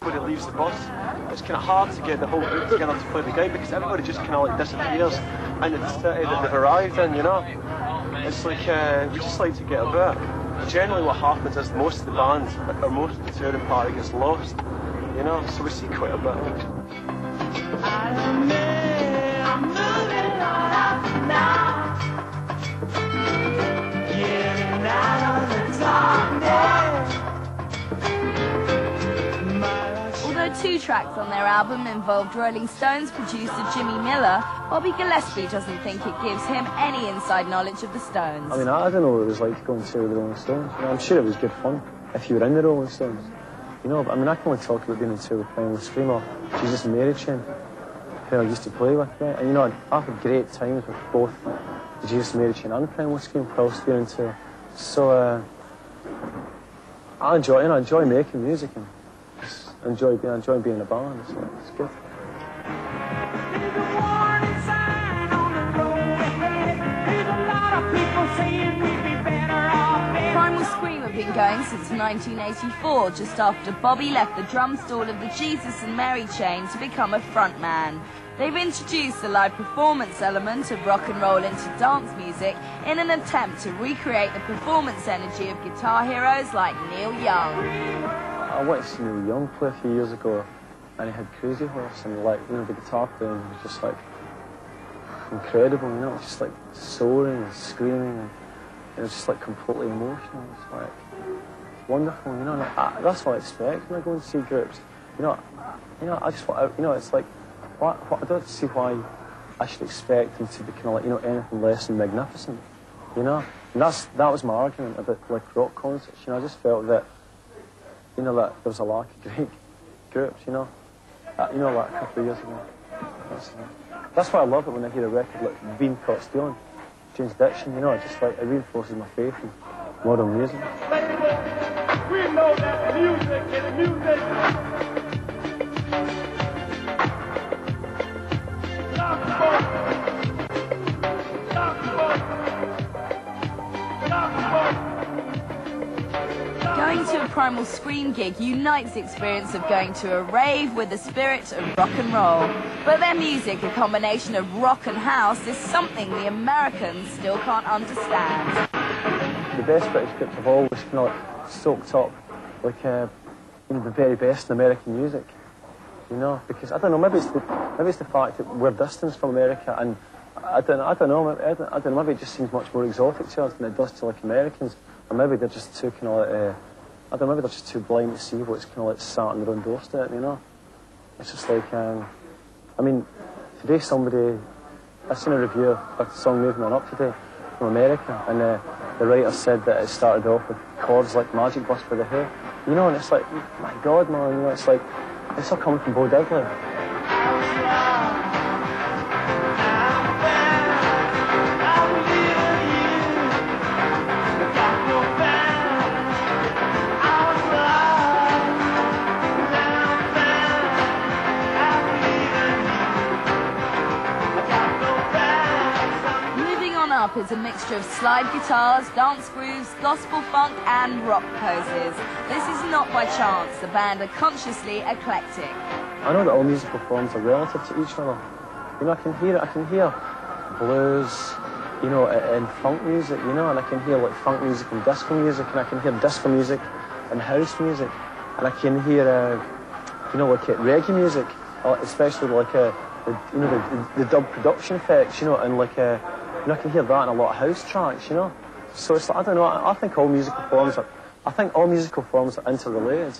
When it leaves the bus, it's kind of hard to get the whole group together to play the game because everybody just kind of like disappears into the city that they've arrived in, you know? It's like, we just like to get about. Generally what happens is most of the band, or most of the touring party gets lost, you know? So we see quite a bit. I'm moving on up now. Getting out of the darkness. Although 2 tracks on their album involved Rolling Stones producer Jimmy Miller, Bobby Gillespie doesn't think it gives him any inside knowledge of the Stones. I mean, I don't know what it was like to go and tour with the Rolling Stones. You know, I'm sure it was good fun if you were in the Rolling Stones. You know, but I mean, I can only talk about being in tour with Primal or Jesus and Mary Chain, who I used to play with, right? And you know, I've had great times with both Jesus and Mary Chain and Primal Scream whilst being in tour. So I enjoy making music and enjoy being in a band. So it's good. Primal Scream have been going since 1984, just after Bobby left the drum stall of the Jesus and Mary Chain to become a frontman. They've introduced the live performance element of rock and roll into dance music in an attempt to recreate the performance energy of guitar heroes like Neil Young. I went to see Neil Young play a few years ago, and he had Crazy Horse, and like, you know, the guitar playing was just like incredible, you know, just like soaring and screaming, and it was just like completely emotional. It's like wonderful, you know. And that's what I expect when I go and see groups. You know, I just want, you know, it's like, what I don't see why I should expect them to be kind of like, you know, anything less than magnificent, you know. And that was my argument about like rock concerts. You know, I just felt that, you know, that there was a lack of great groups, you know. You know, like a couple of years ago. That's why I love it when I hear a record like Being Caught Stealing, James Dixon, you know, it just like, it reinforces my faith in modern music. We know that music is music. Going to a Primal Scream gig unites the experience of going to a rave with the spirit of rock and roll. But their music, a combination of rock and house, is something the Americans still can't understand. The best British groups have always kind of like soaked up like you know, the very best in American music, you know, because I don't know, maybe it's the fact that we're distant from America, and I don't know, maybe it just seems much more exotic to us than it does to like Americans, or maybe they're just too kind of like, I don't know, maybe they're just too blind to see what's kind of like sat on their own doorstep, you know. It's just like, I mean, today I seen a review of the song Moving On Up today from America, and the writer said that it started off with chords like Magic Bus for the Who, you know, and it's like, my God, man, you know, it's like, it's all coming from Bo Diddley. Up is a mixture of slide guitars, dance grooves, gospel funk and rock poses. This is not by chance. The band are consciously eclectic. I know that all musical forms are relative to each other. You know, I can hear blues, you know, and funk music, you know, and I can hear like funk music and disco music, and I can hear disco music and house music, and I can hear, you know, like reggae music, especially like you know, the dub production effects, you know, and like you know, I can hear that in a lot of house tracks, you know. So it's like, I don't know, I think all musical forms are interrelated.